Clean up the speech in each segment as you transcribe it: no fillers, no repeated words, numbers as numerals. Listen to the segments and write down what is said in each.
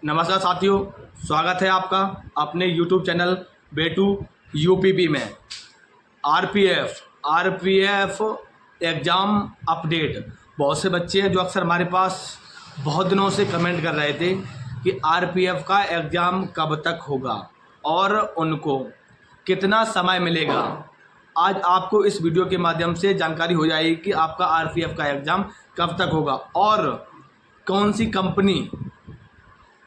नमस्कार साथियों, स्वागत है आपका अपने YouTube चैनल बेटू यूपीपी में। RPF exam update. बहुत से बच्चे हैं जो अक्सर हमारे पास बहुत दिनों से कमेंट कर रहे थे कि आरपीएफ का एग्ज़ाम कब तक होगा और उनको कितना समय मिलेगा। आज आपको इस वीडियो के माध्यम से जानकारी हो जाएगी कि आपका आरपीएफ का एग्ज़ाम कब तक होगा और कौन सी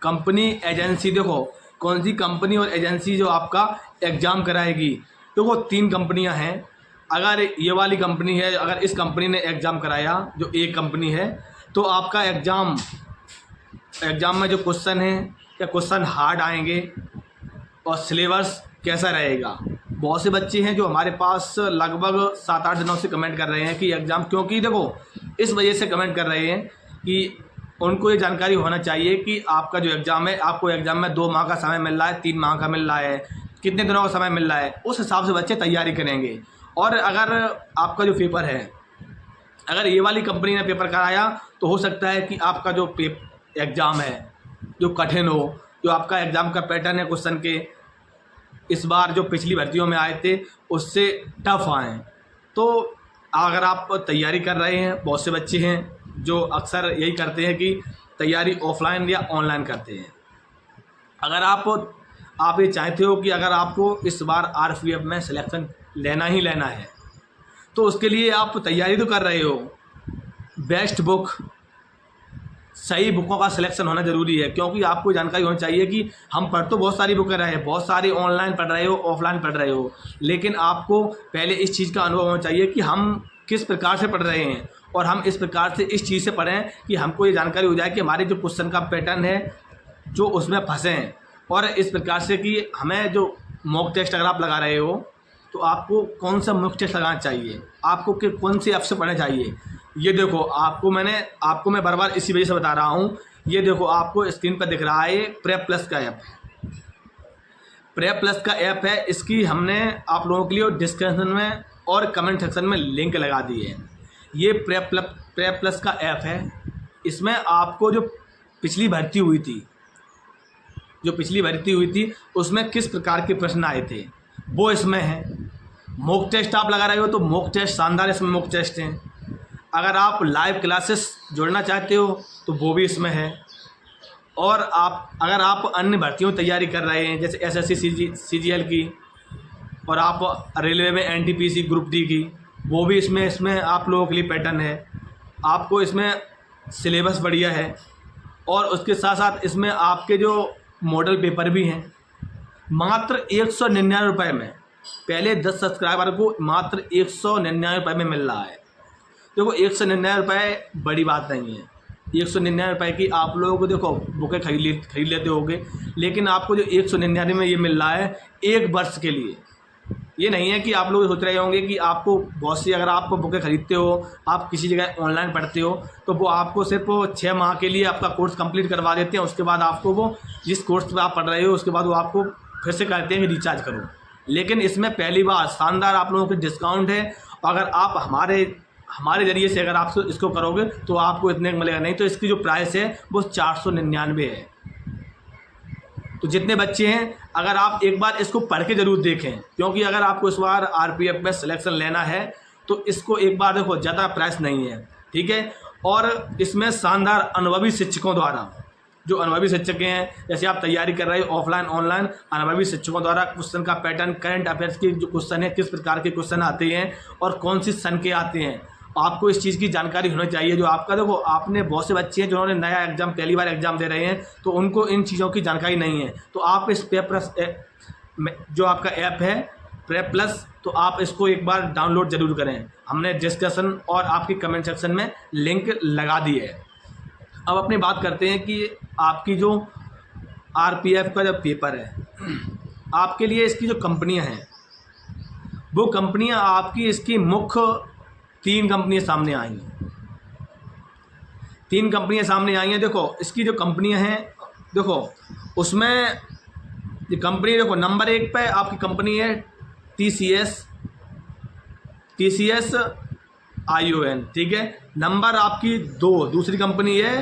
कंपनी एजेंसी, देखो कौन सी कंपनी और एजेंसी जो आपका एग्ज़ाम कराएगी। देखो 3 कंपनियां हैं। अगर ये वाली कंपनी है, अगर इस कंपनी ने एग्ज़ाम कराया, जो एक कंपनी है, तो आपका एग्ज़ाम में जो क्वेश्चन है या क्वेश्चन हार्ड आएंगे और सिलेबस कैसा रहेगा। बहुत से बच्चे हैं जो हमारे पास लगभग 7-8 दिनों से कमेंट कर रहे हैं कि एग्ज़ाम, क्योंकि देखो इस वजह से कमेंट कर रहे हैं कि उनको ये जानकारी होना चाहिए कि आपका जो एग्ज़ाम है, आपको एग्ज़ाम में 2 माह का समय मिल रहा है, 3 माह का मिल रहा है, कितने दिनों का समय मिल रहा है, उस हिसाब से बच्चे तैयारी करेंगे। और अगर आपका जो पेपर है, अगर ये वाली कंपनी ने पेपर कराया तो हो सकता है कि आपका जो एग्ज़ाम है जो कठिन हो, जो आपका एग्ज़ाम का पैटर्न है क्वेश्चन के, इस बार जो पिछली भर्तियों में आए थे उससे टफ आएँ। तो अगर आप तैयारी कर रहे हैं, बहुत से बच्चे हैं जो अक्सर यही करते हैं कि तैयारी ऑफलाइन या ऑनलाइन करते हैं। अगर आप ये चाहते हो कि अगर आपको इस बार आरपीएफ में सिलेक्शन लेना ही लेना है, तो उसके लिए आप तैयारी तो कर रहे हो, बेस्ट बुक, सही बुकों का सिलेक्शन होना ज़रूरी है। क्योंकि आपको जानकारी होनी चाहिए कि हम पढ़ तो बहुत सारी बुकें रहे हैं, बहुत सारी ऑनलाइन पढ़ रहे हो, ऑफलाइन पढ़ रहे हो, लेकिन आपको पहले इस चीज़ का अनुभव होना चाहिए कि हम किस प्रकार से पढ़ रहे हैं और हम इस प्रकार से इस चीज़ से पढ़ें कि हमको ये जानकारी हो जाए कि हमारे जो क्वेश्चन का पैटर्न है जो उसमें फंसे हैं। और इस प्रकार से कि हमें जो मॉक टेस्ट अगर आप लगा रहे हो तो आपको कौन सा मॉक टेस्ट लगाना चाहिए, आपको कि कौन से ऐप से पढ़ना चाहिए। ये देखो आपको मैं बार बार इसी वजह से बता रहा हूँ। ये देखो आपको स्क्रीन पर दिख रहा है, ये प्रेप प्लस का ऐप है। प्रेप प्लस का ऐप है, इसकी हमने आप लोगों के लिए डिस्क्रिप्शन में और कमेंट सेक्शन में लिंक लगा दी है। ये प्रेप प्लस का ऐप है। इसमें आपको जो पिछली भर्ती हुई थी उसमें किस प्रकार के प्रश्न आए थे वो इसमें है। मॉक टेस्ट आप लगा रहे हो तो मॉक टेस्ट शानदार इसमें मॉक टेस्ट हैं। अगर आप लाइव क्लासेस जोड़ना चाहते हो तो वो भी इसमें है। और अगर आप अन्य भर्तियों की तैयारी कर रहे हैं, जैसे एसएससी सीजीएल की, और आप रेलवे में एनटीपीसी ग्रुप डी की, वो भी इसमें आप लोगों के लिए पैटर्न है। आपको इसमें सिलेबस बढ़िया है और उसके साथ साथ इसमें आपके जो मॉडल पेपर भी हैं। मात्र 199 रुपये में, पहले 10 सब्सक्राइबर को मात्र 199 रुपये में मिल रहा है। देखो 199 रुपये बड़ी बात नहीं है। 199 रुपये की आप लोगों को देखो बुकें खरीद लेते होगे, लेकिन आपको जो 199 में ये मिल रहा है 1 वर्ष के लिए। ये नहीं है कि आप लोग सोच रहे होंगे कि आपको बहुत सी, अगर आप बुकें खरीदते हो, आप किसी जगह ऑनलाइन पढ़ते हो, तो वो आपको सिर्फ 6 माह के लिए आपका कोर्स कंप्लीट करवा देते हैं। उसके बाद आपको वो जिस कोर्स पर आप पढ़ रहे हो उसके बाद वो आपको फिर से कहते हैं कि रिचार्ज करो। लेकिन इसमें पहली बार शानदार आप लोगों के डिस्काउंट है। अगर आप हमारे ज़रिए से अगर आप इसको करोगे तो आपको इतने मिलेगा नहीं। तो इसकी जो प्राइस है वो 499 है। तो जितने बच्चे हैं, अगर आप एक बार इसको पढ़ के ज़रूर देखें, क्योंकि अगर आपको इस बार आरपीएफ में सिलेक्शन लेना है तो इसको एक बार देखो, ज़्यादा प्राइस नहीं है, ठीक है। और इसमें शानदार अनुभवी शिक्षकों द्वारा, जो अनुभवी शिक्षक हैं, जैसे आप तैयारी कर रहे हो ऑफलाइन ऑनलाइन, अनुभवी शिक्षकों द्वारा क्वेश्चन का पैटर्न, करंट अफेयर्स के जो क्वेश्चन है, किस प्रकार के क्वेश्चन आते हैं और कौन सी सन के आते हैं, आपको इस चीज़ की जानकारी होनी चाहिए। जो आपका देखो, आपने बहुत से बच्चे हैं जिन्होंने नया एग्ज़ाम, पहली बार एग्ज़ाम दे रहे हैं, तो उनको इन चीज़ों की जानकारी नहीं है। तो आप इस जो आपका ऐप है प्रेप प्लस, तो आप इसको एक बार डाउनलोड ज़रूर करें। हमने डिस्कशन और आपकी कमेंट सेक्शन में लिंक लगा दी है। अब अपनी बात करते हैं कि आपकी जो आरपीएफ का जो पेपर है, आपके लिए इसकी जो कंपनियां हैं, वो कंपनियां आपकी, इसकी मुख्य 3 कंपनियां सामने आई हैं। 3 कंपनियां सामने आई हैं। देखो इसकी जो कंपनियां हैं, देखो उसमें ये कंपनी, देखो नंबर 1 पे आपकी कंपनी है TCS ION, ठीक है। नंबर आपकी 2 दूसरी कंपनी है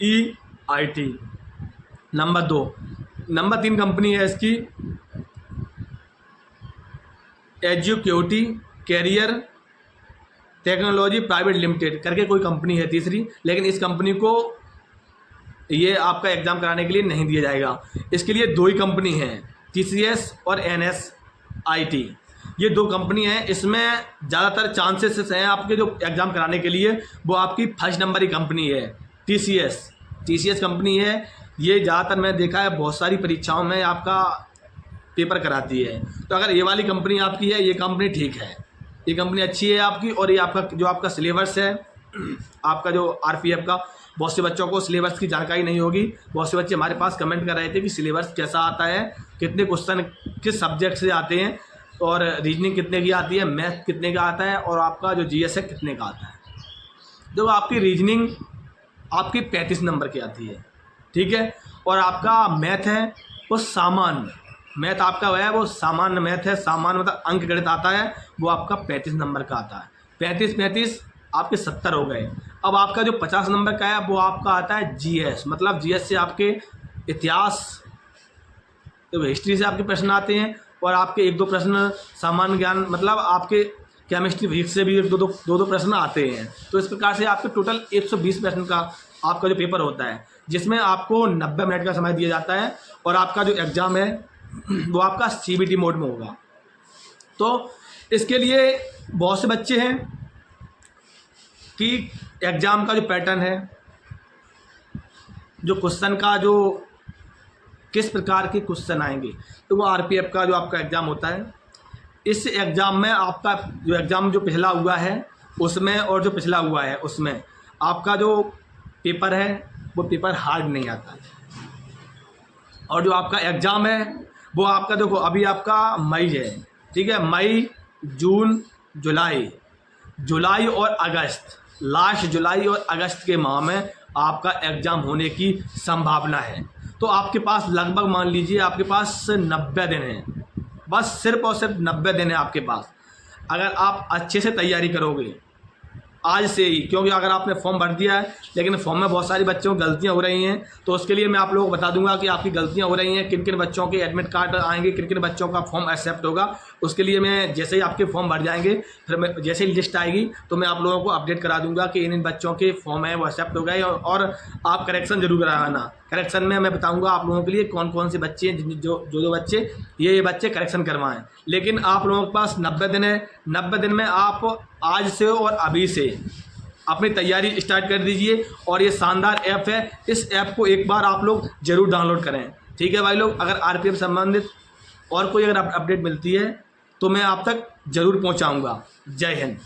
EIT। नंबर 3 कंपनी है इसकी एजुक्यूटी कैरियर टेक्नोलॉजी प्राइवेट लिमिटेड करके कोई कंपनी है तीसरी, लेकिन इस कंपनी को ये आपका एग्ज़ाम कराने के लिए नहीं दिया जाएगा। इसके लिए 2 ही कंपनी हैं, TCS और NSIT। ये 2 कंपनी हैं। इसमें ज़्यादातर चांसेस हैं आपके जो एग्ज़ाम कराने के लिए, वो आपकी फर्स्ट नंबर की कंपनी है TCS कंपनी है। ये ज़्यादातर मैंने देखा है बहुत सारी परीक्षाओं में आपका पेपर कराती है। तो अगर ये वाली कंपनी आपकी है, ये कंपनी ठीक है, ये कंपनी अच्छी है आपकी। और ये आपका जो आपका सिलेबस है, आपका जो RPF का, बहुत से बच्चों को सिलेबस की जानकारी नहीं होगी। बहुत से बच्चे हमारे पास कमेंट कर रहे थे कि सिलेबस कैसा आता है, कितने क्वेश्चन किस सब्जेक्ट से आते हैं, और रीजनिंग कितने की आती है, मैथ कितने का आता है, और आपका जो GS है कितने का आता है। तो आपकी रीजनिंग आपकी 35 नंबर की आती है, ठीक है। और आपका मैथ है वो सामान्य मैथ आपका है, वो सामान्य मैथ है। सामान्य मतलब अंक गणित आता है, वो आपका 35 नंबर का आता है। 35 आपके 70 हो गए। अब आपका जो 50 नंबर का है वो आपका आता है GS, मतलब GS से आपके इतिहास, तो हिस्ट्री से आपके प्रश्न आते हैं, और आपके 1-2 प्रश्न सामान्य ज्ञान, मतलब आपके केमिस्ट्री फिजिक्स से भी 2-2 प्रश्न आते हैं। तो इस प्रकार से आपके टोटल 120 प्रश्न का आपका जो पेपर होता है, जिसमें आपको 90 मिनट का समय दिया जाता है। और आपका जो एग्ज़ाम है वो आपका CBT मोड में होगा। तो इसके लिए बहुत से बच्चे हैं कि एग्ज़ाम का जो पैटर्न है, जो क्वेश्चन का जो किस प्रकार के क्वेश्चन आएंगे, तो वो RPF का जो आपका एग्ज़ाम होता है, इस एग्ज़ाम में आपका जो एग्ज़ाम जो पिछला हुआ है उसमें, और जो पिछला हुआ है उसमें आपका जो पेपर है वो पेपर हार्ड नहीं आता है। और जो आपका एग्ज़ाम है वो आपका देखो अभी आपका मई है, ठीक है, मई, जून, जुलाई और अगस्त, लास्ट जुलाई और अगस्त के माह में आपका एग्ज़ाम होने की संभावना है। तो आपके पास लगभग मान लीजिए आपके पास 90 दिन हैं, बस सिर्फ और सिर्फ 90 दिन है आपके पास। अगर आप अच्छे से तैयारी करोगे आज से ही, क्योंकि अगर आपने फॉर्म भर दिया है लेकिन फॉर्म में बहुत सारी बच्चों की गलतियां हो रही हैं, तो उसके लिए मैं आप लोगों को बता दूंगा कि आपकी गलतियां हो रही हैं, किन किन बच्चों के एडमिट कार्ड आएंगे, किन किन बच्चों का फॉर्म एक्सेप्ट होगा। उसके लिए मैं जैसे ही आपके फॉर्म भर जाएंगे, फिर मैं जैसे ही लिस्ट आएगी तो मैं आप लोगों को अपडेट करा दूंगा कि इन बच्चों के फॉर्म है वो एक्सेप्ट हो गए। और आप करेक्शन जरूर कराना। करेक्शन में मैं बताऊंगा आप लोगों के लिए कौन कौन से बच्चे हैं, जो बच्चे ये बच्चे करेक्शन करवाएं। लेकिन आप लोगों के पास 90 दिन है। 90 दिन में आप आज से और अभी से अपनी तैयारी स्टार्ट कर दीजिए। और ये शानदार ऐप है, इस ऐप को एक बार आप लोग ज़रूर डाउनलोड करें, ठीक है भाई लोग। अगर RPF संबंधित और कोई अगर अपडेट मिलती है तो मैं आप तक ज़रूर पहुंचाऊंगा। जय हिंद।